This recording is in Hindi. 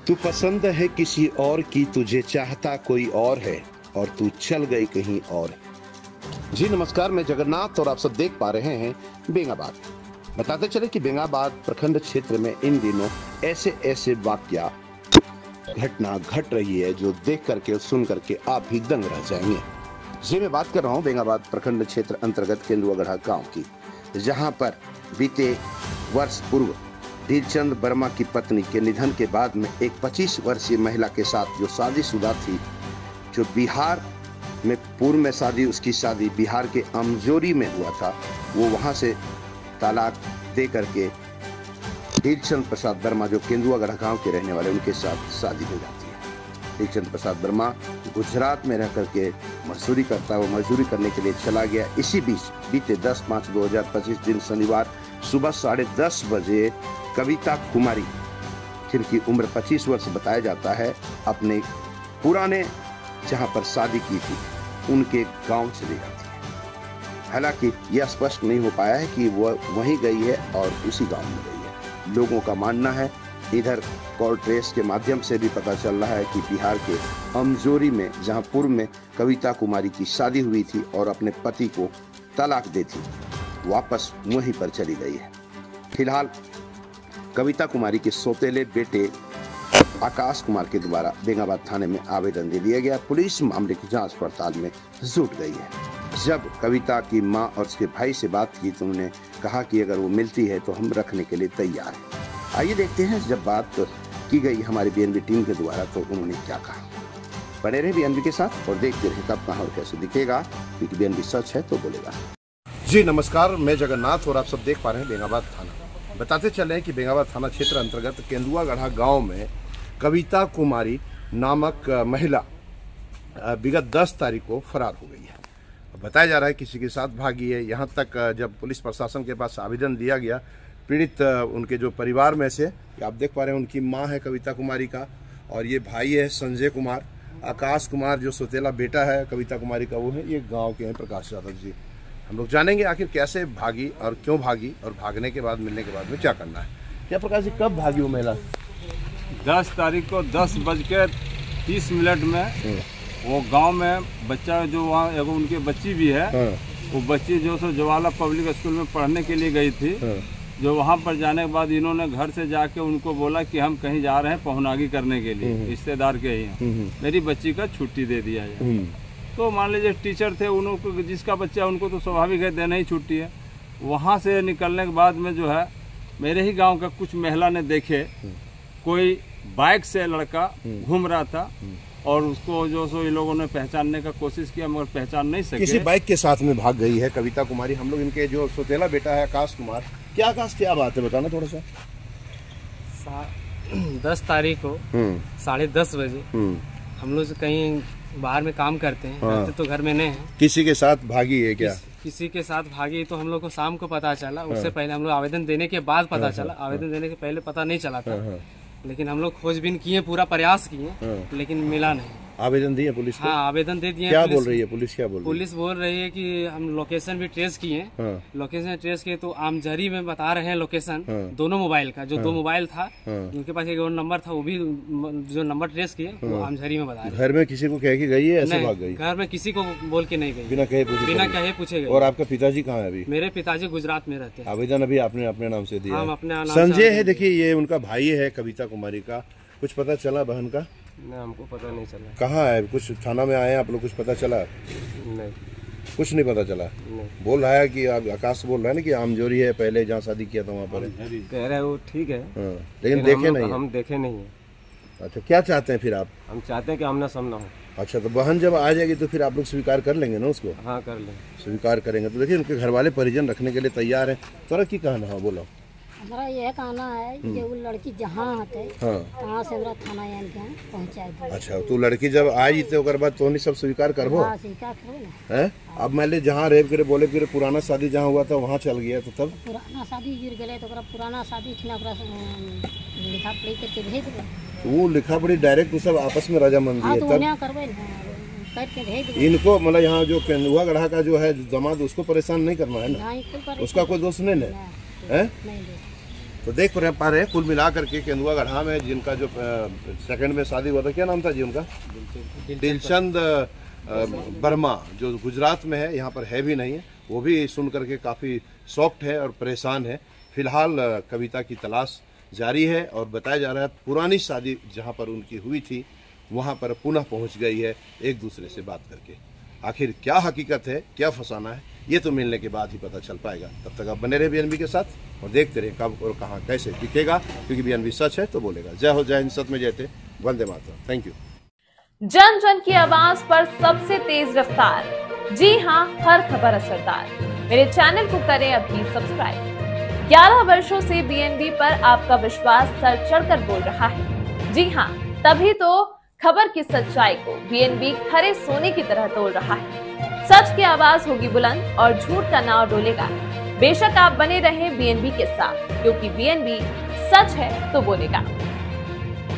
तू पसंद है किसी और की, तुझे चाहता कोई और है और तू चल गई कहीं और। जी नमस्कार, मैं जगन्नाथ और आप सब देख पा रहे हैं बेंगाबाद। बताते चले कि बेंगाबाद प्रखंड क्षेत्र में इन दिनों ऐसे ऐसे वाकया घटना घट रही है जो देख करके और सुन करके आप भी दंग रह जाएंगे। जी मैं बात कर रहा हूँ बेंगाबाद प्रखंड क्षेत्र अंतर्गत केंदुआगढ़ गांव की, जहां पर बीते वर्ष पूर्व धीरचंद वर्मा की पत्नी के निधन के बाद में एक 25 वर्षीय महिला के साथ जो शादीशुदा थी, जो बिहार में पूर्व में उसकी शादी बिहार के अमजोरी में हुआ था, वो वहां से तलाक दे करके धीरचंद प्रसाद वर्मा जो केंदुआगढ़ गांव के रहने वाले उनके साथ शादी हो जाती है। धीरचंद प्रसाद वर्मा गुजरात में रह करके मजदूरी करता है, वो मजदूरी करने के लिए चला गया। इसी बीच बीते 10/5/2025 दिन शनिवार सुबह 10:30 बजे कविता कुमारी, जिनकी उम्र 25 वर्ष बताया जाता है, अपने पुराने जहां पर शादी की थी उनके गांव चली जाती है। हालांकि यह स्पष्ट नहीं हो पाया है कि वह वहीं गई है और उसी गांव में गई है। लोगों का मानना है, इधर कॉल ट्रेस के माध्यम से भी पता चल रहा है कि बिहार के अमजोरी में जहां पूर्व में कविता कुमारी की शादी हुई थी और अपने पति को तलाक दी थी, वापस वहीं पर चली गई है। फिलहाल कविता कुमारी के सौतेले बेटे आकाश कुमार के द्वारा बेंगाबाद थाने में आवेदन दे दिया गया। पुलिस मामले की जांच पड़ताल में जुट गई है। जब कविता की मां और उसके भाई से बात की तो उन्होंने कहा कि अगर वो मिलती है तो हम रखने के लिए तैयार हैं। आइए देखते हैं जब बात की गई हमारी बीएनबी टीम के द्वारा तो उन्होंने क्या कहा। बने रहे बीएनबी के साथ और देखते रहे कब कहां और कैसे दिखेगा, क्योंकि बीएनबी सच है तो बोलेगा। जी नमस्कार, मैं जगन्नाथ और आप सब देख पा रहे हैं बेंगाबाद थाना। बताते चले कि बेंगाबाद थाना क्षेत्र अंतर्गत केंदुआगढ़ गांव में कविता कुमारी नामक महिला विगत 10 तारीख को फरार हो गई है। बताया जा रहा है किसी के साथ भागी है। यहाँ तक जब पुलिस प्रशासन के पास आवेदन दिया गया, पीड़ित उनके जो परिवार में से आप देख पा रहे हैं, उनकी माँ है कविता कुमारी का और ये भाई है संजय कुमार, आकाश कुमार जो सौतेला बेटा है कविता कुमारी का वो है, ये गाँव के हैं प्रकाश यादव जी। हम लोग जानेंगे आखिर कैसे भागी और क्यों भागी और भागने के बाद मिलने के बाद में क्या करना है। क्या प्रकाश जी, कब भागी वो महिला? 10 तारीख को 10:30 में वो गांव में बच्चा जो वहाँ एगो उनकी बच्ची भी है, वो बच्ची जो सो जवाहरलाल पब्लिक स्कूल में पढ़ने के लिए गई थी। जो वहाँ पर जाने के बाद इन्होंने घर से जाके उनको बोला कि हम कहीं जा रहे हैं पहुनागी करने के लिए, रिश्तेदार के ही मेरी बच्ची का छुट्टी दे दिया है। तो मान लीजिए टीचर थे, उनको जिसका बच्चा उनको तो स्वाभाविक है देना ही छुट्टी है। वहाँ से निकलने के बाद में जो है मेरे ही गाँव का कुछ महिला ने देखे कोई बाइक से लड़का घूम रहा था और उसको जो सो इन लोगों ने पहचानने का कोशिश किया मगर पहचान नहीं सके। किसी बाइक के साथ में भाग गई है कविता कुमारी। हम लोग इनके जो सौतेला बेटा है आकाश कुमार, क्या आकाश क्या बात है बताना थोड़ा सा। 10 तारीख को 10:30 बजे हम लोग कहीं बाहर में काम करते हैं, रहते तो घर में नहीं है। किसी के साथ भागी है क्या? किसी के साथ भागी तो हम लोग को शाम को पता चला। उससे पहले हम लोग आवेदन देने के बाद पता चला। आवेदन देने के पहले पता नहीं चला था, लेकिन हम लोग खोजबीन किए, पूरा प्रयास किए, लेकिन मिला नहीं। आवेदन दिए पुलिस को? हाँ आवेदन दे दिए। क्या बोल रही है पुलिस? क्या बोल रही है? पुलिस बोल रही है कि हम लोकेशन भी ट्रेस किए। लोकेशन ट्रेस किए तो आमजरी में बता रहे हैं लोकेशन दोनों मोबाइल का। जो 2 मोबाइल था उनके पास एक और नंबर था, वो भी जो नंबर ट्रेस किए वो आमजरी में बता रहे हैं। घर में किसी को कह के गई है ऐसे भाग गई? घर में किसी को बोल के नहीं गई, बिना कहे पूछे गई। और आपका पिताजी कहाँ है अभी? मेरे पिताजी गुजरात में रहते हैं। आवेदन अभी आपने अपने नाम से दिया? हम अपने नाम। संजय है, देखिए ये उनका भाई है कविता कुमारी का। कुछ पता चला बहन का? नहीं, हमको पता नहीं चला। कहाँ है? कुछ थाना में आए आप लोग, कुछ पता चला? नहीं, कुछ नहीं पता चला। नहीं। बोल रहा है कि आकाश बोल रहा है ना कि आमजोरी है, पहले जहाँ शादी किया था वहाँ पर कह रहा है वो ठीक है। लेकिन देखे नहीं? हम देखे नहीं है। अच्छा, क्या चाहते हैं फिर आप? हम चाहते हैं कि आमना सामना हो। अच्छा, तो बहन जब आ जाएगी तो फिर आप लोग स्वीकार कर लेंगे ना उसको? हाँ कर लेंगे। स्वीकार करेंगे तो देखिए उनके घर वाले परिजन रखने के लिए तैयार है। थोड़ा की कहना है बोलो। हमारा यह कहना है कि वो लड़की जहाँ आते वहाँ से हमरा थाना आन के पहुँचा दे। अच्छा, तो लड़की जब आई तो ओकर बाद तो नहीं सब स्वीकार करबो? हाँ स्वीकार करो ना। हैं? अब मान ली जहाँ रेप करे बोले कि पुराना शादी जहाँ हुआ था वहाँ चल गया तो तब पुराना शादी गिर गए तो पुराना शादी लिखा पढ़ी करके भेज दे। वो लिखा पढ़ी डायरेक्ट सब आपस में रजामंदी है तब करवे करके भेज दे। इनको मतलब यहाँ जो केंदुआगढ़ का जो है दामाद उसको परेशान नहीं करना है ना, उसका कोई दोष नहीं है। तो देख पा रहे हैं कुल मिला करके केंदुआ गढ़ा में जिनका जो सेकंड में शादी हुआ था, क्या नाम था जी उनका? दिलचंद वर्मा, जो गुजरात में है, यहाँ पर है भी नहीं है, वो भी सुन करके काफ़ी शॉक्ड है और परेशान है। फिलहाल कविता की तलाश जारी है और बताया जा रहा है पुरानी शादी जहाँ पर उनकी हुई थी वहाँ पर पुनः पहुँच गई है एक दूसरे से बात करके। आखिर क्या हकीकत है, क्या फसाना है, ये तो मिलने के बाद ही पता चल पाएगा। तब तक आप बने रहे बीएनबी के साथ और देखते रहे कब और कहाँ कैसे दिखेगा, क्योंकि बीएनबी सच है तो बोलेगा। जय हो, जय हिंद, सत में जयते, वंदे मातरम। Thank you. जन जन की आवाज पर सबसे तेज रफ्तार, जी हाँ, हर खबर असरदार। मेरे चैनल को करें अभी सब्सक्राइब। 11 वर्षों से बीएनबी पर आपका विश्वास सर चढ़कर बोल रहा है। जी हाँ, तभी तो खबर की सच्चाई को बीएनबी खरे सोने की तरह तोल रहा है। सच की आवाज होगी बुलंद और झूठ का नाव डोलेगा। बेशक आप बने रहें बीएनबी के साथ, क्योंकि बीएनबी सच है तो बोलेगा।